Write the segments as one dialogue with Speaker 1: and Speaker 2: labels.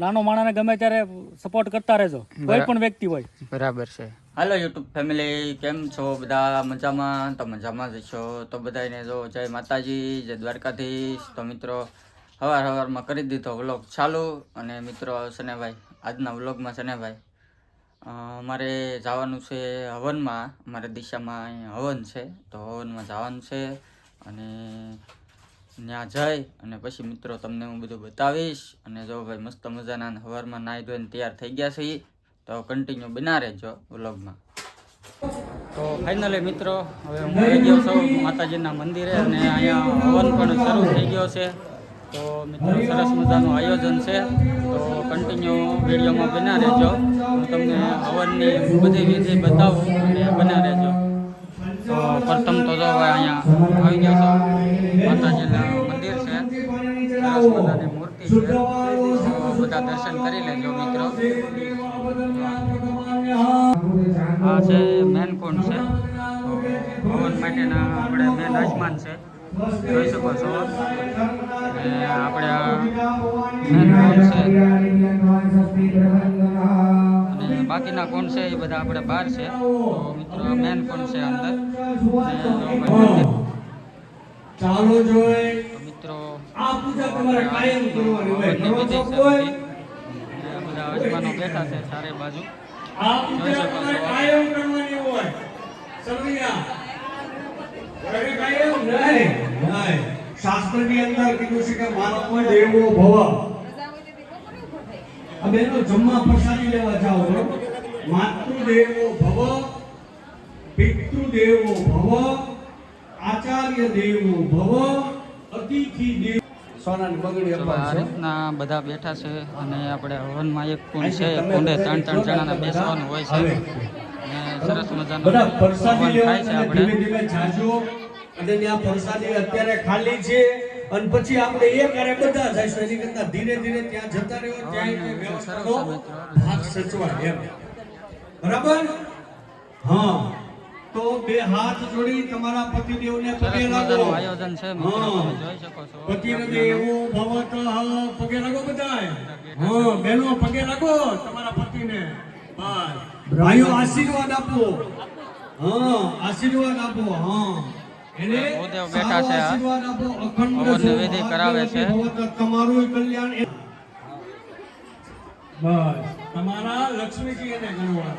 Speaker 1: નાનો માણસને ગમે ત્યારે સપોર્ટ કરતા રહેજો, કોઈ પણ વ્યક્તિ હોય.
Speaker 2: બરાબર છે. હાલો યુટ્યુબ ફેમિલી, કેમ છો બધા? મજામાં? તો મજામાં જ છો. તો બધાને જો જય માતાજી, જય દ્વારકાધીશ. તો મિત્રો સવારમાં કરી દીધો વ્લોગ ચાલુ. અને મિત્રો સનેભાઈ, આજના વ્લોગમાં સનેભાઈ અમારે જવાનું છે હવનમાં. અમારે દિશામાં અહીંયા હવન છે, તો હવનમાં જવાનું છે. અને ત્યાં જઈ અને પછી મિત્રો તમને હું બધું બતાવીશ. અને જો ભાઈ મસ્ત મજાના સવારમાં નાહી ધોઈને તૈયાર થઈ ગયા છે, તો કન્ટિન્યુ બના રહેજો વ્લોગમાં. તો ફાઇનલી મિત્રો હવે હું આવી ગયો છું માતાજીના મંદિરે, અને અહીંયા હવન પણ શરૂ થઈ ગયો છે. તો મિત્રો સરસ મજાનું આયોજન છે, તો કન્ટિન્યુ વિડીયોમાં બના રહેજો. હું તમને હવનની બધી વિધિ બતાવું અને બના રહેજો. તો પ્રથમ તો જો અહીંયા આવી ગયો છો માતાજીના મંદિર છે, સરસ મજાની મૂર્તિ છે, તો બધા દર્શન કરી લેજો મિત્રો. આ છે મેન કુંડ છે, તો હવન માટેના આપણે મેન આજમાન છે, જોઈ શકો છો. અને આપણે આ મેન કુંડ છે, અને બાકીના કુંડ છે એ બધા આપણે બહાર છે. તો મિત્રો મેન કુંડ છે અંદર.
Speaker 3: ચાલો જોઈ
Speaker 2: તો મિત્રો
Speaker 3: આ પૂજા તમારે કાયમ કરવાની હોય. કરો છો કોઈ?
Speaker 2: બધા આજમાનો બેઠા છે ચારે બાજુ,
Speaker 3: આ પૂજા તમારે કાયમ કરવાની હોય. સમજ્યા? કરે કાયમ નહીં. શાસ્ત્રની અંદર કીધું છે કે માનવ દેવો ભવ. આ બેનો જમવા પ્રસાદી લેવા જાઓ છો. માતૃદેવો ભવ, પિતૃદેવો ભવ, આચાર્ય દેવો ભવ, અતિથિ દેવ. સોનાની બગડી
Speaker 2: આ રીતના બધા બેઠા છે. અને આપણે હવનમાં એક કુંડ છે, કુંડે 3 જણાને બેસવાનું હોય છે. અને સરસ મજાનો
Speaker 3: બધા પ્રસાદી
Speaker 2: હવન થાય છે.
Speaker 3: લેવા
Speaker 2: આપણે
Speaker 3: ધીમે ધીમે જાજો. અને ત્યાં પ્રસાદી અત્યારે ખાલી છે, અને પછી આપણે એ કરે બધા જઈશું. એની કરતા ધીરે ધીરે ત્યાં જતા રહ્યો, ત્યાં વ્યવસ્થાનો ભાગ સચવાય એમ. બરાબર? હા, તો બે હાથ જોડી તમારા પતિદેવને પગે લાગો.
Speaker 2: આયોજન છે મિત્રો, તમે જોઈ શકો છો.
Speaker 3: પતિદેવો ભવતઃ, પગે લાગો બધાય. હા, બહેનો પગે લાગો તમારા પતિને. બસ ભાઈઓ આશીર્વાદ આપો. હા, આશીર્વાદ આપો. હા, એને
Speaker 2: ભૂદેવ બેઠા છે,
Speaker 3: આશીર્વાદ આપો. અખંડ
Speaker 2: હવનની વિધિ કરાવે છે.
Speaker 3: તમારું કલ્યાણ. બસ તમારા લક્ષ્મીજી એને ગણવા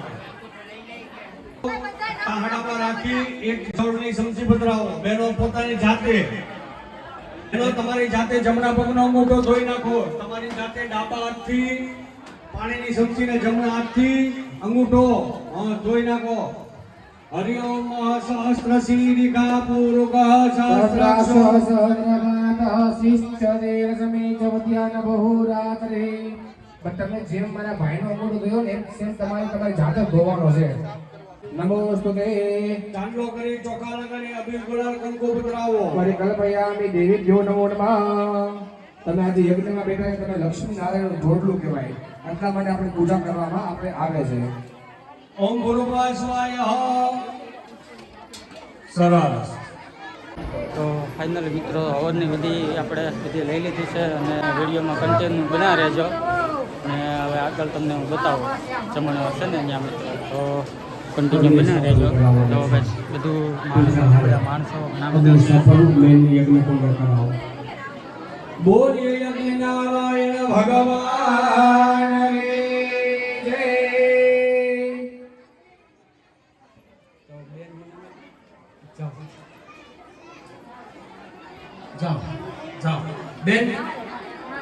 Speaker 3: હાડામાં રાખી એક જોડની સમસી પધરાવો. બહેનો પોતાની જાતે, બહેનો તમારી જાતે જમણા પગનો અંગૂઠો ધોઈ નાખો. તમારી જાતે ડાબા હાથથી પાણીની સમસીને જમણા હાથથી અંગૂઠો ધોઈ નાખો. હરિ ઓમ સહસ્ર શીરિકા પૂર્વક સહસ્રાક્ષો સહસ્રનાથ શિષ્યદેવ સમેત વત્યાન બહુરાત્રે. તમે જેમ મારા ભાઈનો અંગૂઠો ધોયો ને સેમ તમારી જાતે ધોવાનો છે. નમોસ્તુતે. ચાંદલો કરી ચોખા લગાડી અભિષેક ગુલાલ કંકુ પધરાવો. પરિકલ્પયામિ દેવીભ્યો નમો નમઃ. તમે આજે યજ્ઞમાં બેઠા છો, તમે લક્ષ્મી નારાયણ જોડલું કહેવાય. એટલા માટે આપણે પૂજા કરવામાં આપણે આવે છે. ઓમ ગુરુભાઈ સ્વાય. સરસ.
Speaker 2: તો ફાઇનલી મિત્રો હવનની વિધિ આપણે બધી લઈ લીધી છે, અને વિડીયોમાં કન્ટિન્યુ બના રહેજો. અને હવે આગળ તમને હું બતાવું જમણવાર છે ને ત્યાં મિત્રો, તો કન્ટિન્યુ બના રહેજો. તો બસ બધું બધા માણસો ઘણા બધા
Speaker 3: બોલીએ યજ્ઞ નારાયણ ભગવાન જય. જાઓ જાઓ બેન,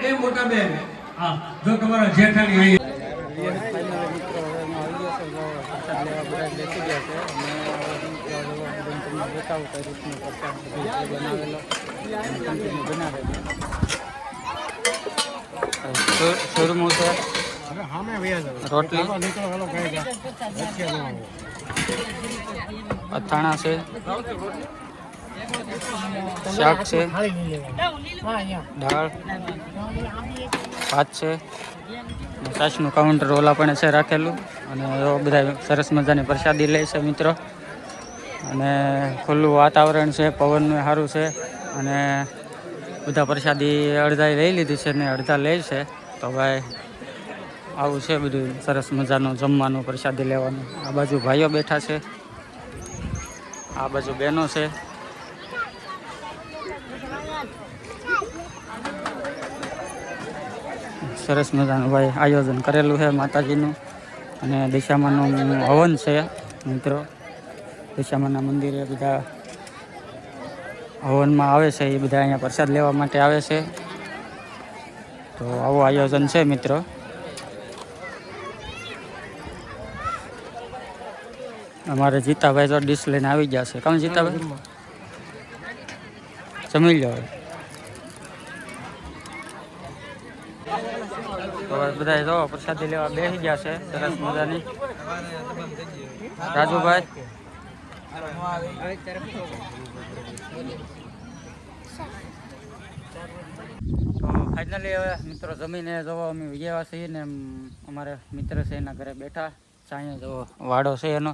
Speaker 3: એ મોટા બેન. હા, જો તમારા જેઠાણી અહીં.
Speaker 2: ફાઇનલી મિત્રો હવે એમાં આવી ગયો છે, પ્રસાદ લેવા બધા બેસી ગયા છે. અને તમને બતાવું કઈ રીતનો પ્રસાદ બનાવેલો કન્ટિન્યુ બનાવેલો. સુરમું છે, રોટલી, અથાણા છે, શાક છે, દાળ, ભાત છે, છાશનું કાઉન્ટર ઓલા પણ છે રાખેલું. અને બધા સરસ મજાની પ્રસાદી લે છે મિત્રો. અને ખુલ્લું વાતાવરણ છે, પવનનું સારું છે. અને બધા પ્રસાદી અડધા લઈ લીધી છે ને અડધા લે છે. તો ભાઈ આવું છે બધું સરસ મજાનું જમવાનું પ્રસાદી લેવાનું. આ બાજુ ભાઈઓ બેઠા છે, આ બાજુ બહેનો છે. સરસ મજાનું ભાઈ આયોજન કરેલું છે માતાજીનું. અને દિશામાનું હવન છે મિત્રો. દિશામાના મંદિરે બધા હવનમાં આવે છે, એ બધા અહીંયા પ્રસાદ લેવા માટે આવે છે. તો આવું આયોજન છે મિત્રો. અમારે જીતાભાઈ તો ડીશ લઈને આવી ગયા છે. કામ જીતાભાઈ જમી લો. હવે બધા જો પ્રસાદી લેવા બેસી ગયા છે સરસ મજાની. રાજુભાઈ તો ફાઇનલી હવે મિત્રો જમીને જોવો અમે વિજયવા છીએ ને અમારે મિત્ર છે એના ઘરે બેઠા. અહીંયા જો વાડો છે એનો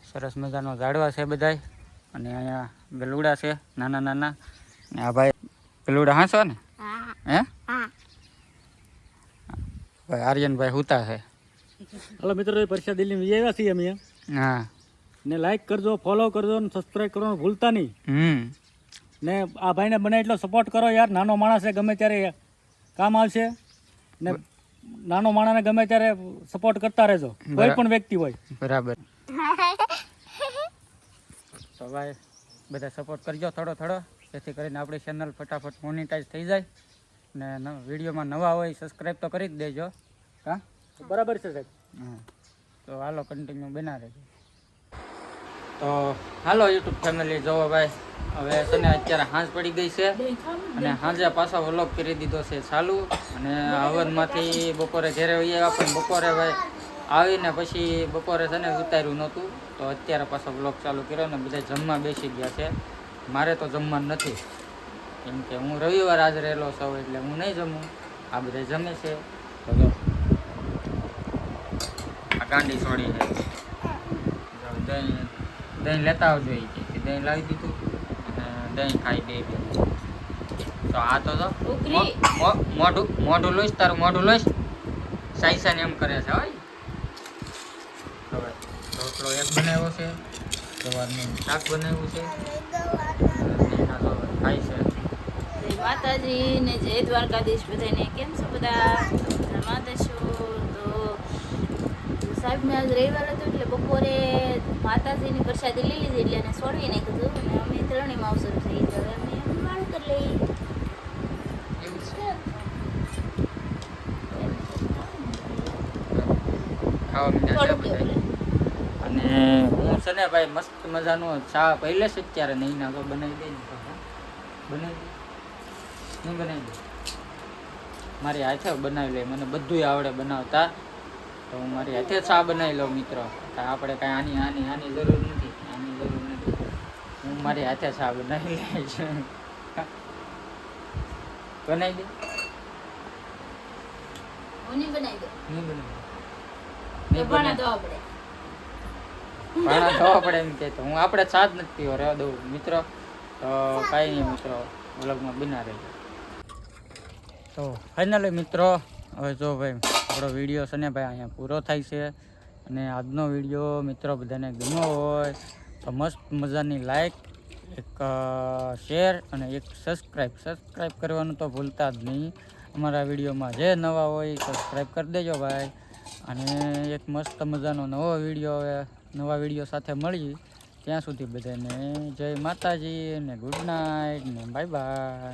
Speaker 2: સરસ મજાનો ઝાડવા છે બધાય. અને અહીંયા ગલુડા છે નાના નાના. ને આ ભાઈ ગલુડા હાંસો ને હે ભાઈ આર્યનભાઈ હુતા છે.
Speaker 1: હાલો મિત્રો, પ્રસાદી લઈને વિજય આવ્યા છીએ અમે.
Speaker 2: હા
Speaker 1: ને લાઈક કરજો, ફોલો કરજો ને સબસ્ક્રાઈબ કરવાનું ભૂલતા નહીં. ને આ ભાઈને બને એટલો સપોર્ટ કરો યાર. નાનો માણસ છે, ગમે ત્યારે કામ આવશે. ને નાનો માણસને ગમે ત્યારે સપોર્ટ કરતા રહેજો, કોઈ પણ વ્યક્તિ હોય.
Speaker 2: બરાબર. તો ભાઈ બધા સપોર્ટ કરજો થોડો થોડો, જેથી કરીને આપણી ચેનલ ફટાફટ મોનિટાઈઝ થઈ જાય. ને વિડીયોમાં નવા હોય સબસ્ક્રાઈબ તો કરી જ દેજો. હા
Speaker 1: બરાબર છે સાહેબ.
Speaker 2: હા તો હાલો કન્ટિન્યુ બના રહેજો. તો હાલો યુટ્યુબ ફેમિલી જોવો ભાઈ, હવે છે ને અત્યારે સાંજ પડી ગઈ છે અને સાંજે પાછો વ્લોગ કરી દીધો છે ચાલુ. અને હવનમાંથી બપોરે ઘેરે વહી આવ્યા, પણ બપોરે ભાઈ આવીને પછી બપોરે છે ને ઉતાર્યું નહોતું, તો અત્યારે પાછો વ્લોગ ચાલુ કર્યો ને બધા જમવા બેસી ગયા છે. મારે તો જમવાનું નથી, કેમ કે હું રવિવાર આજ રહેલો છું એટલે હું નહીં જમું. આ બધા જમે છે. તો જો આ ગાંડી છોડી છે. દહીં દહીં લેતા આવજો એ કે દહીં લાવી દીધું અને દહીં ખાઈ દે. તો આ તો મોઢું લોઈશ, તારું મોઢું લોઈશ. સાઈસાને એમ કરે છે. હવે રોટલો એક બનાવ્યો છે, સવારનું શાક બનાવ્યું છે. એના તો ખાય છે.
Speaker 4: જય માતાજી ને જય દ્વારકાધીશ બધાને. કેમ છો બધા? જમાતા છો? તો સાહેબ મેં આજ રવિવાર હતો એટલે બપોરે માતાજીની પ્રસાદી લઈ લીધી એટલે એને છોડવી નાખ્યું હતું. અને અમે ત્રણેયમાં અવસર થઈ તો હવે અમે વાળ કરી લઈ.
Speaker 2: એવું છે. ખાવા મીઠા છે બધા. અને હું છે ને ભાઈ મસ્ત મજાનો ચા પહેલે જ અત્યારે નહીં ના તો બનાવી દઈ ને. બનાવી દે નહીં બનાવી દે મારી હાથે બનાવી લે. મને બધું આવડે બનાવતા, તો હું મારી હાથે ચા બનાવી લઉં મિત્રો. આપણે કાંઈ આની જરૂર નથી, આની જરૂર નથી. હું મારી હાથે ચા બનાવી લઈશ. બનાવી દે.
Speaker 4: હું નહીં બનાવી દઉં.
Speaker 2: નહીં બનાવી
Speaker 4: તો પણ તો આપણે
Speaker 2: પાણા થવા પડે એમ કે હું આપણે ચા જ નથી પીવો રહેવા દઉં મિત્રો. તો કાંઈ નહીં મિત્રો, વ્લોગમાં બના રહેજો. તો ફાઇનલી મિત્રો હવે જો ભાઈ આપણો વિડીયો છે ને ભાઈ અહીંયા પૂરો થાય છે. અને આજનો વિડીયો મિત્રો બધાને ગમ્યો હોય તો મસ્ત મજાની લાઈક, એક શેર અને એક સબસ્ક્રાઈબ કરવાનું તો ભૂલતા જ નહીં. અમારા વિડીયોમાં જે નવા હોય સબસ્ક્રાઈબ કરી દેજો ભાઈ. અને એક મસ્ત મજાનો નવા વિડીયો સાથે મળી. ત્યાં સુધી બધાને જય માતાજી ને ગુડ નાઇટ ને બાય બાય.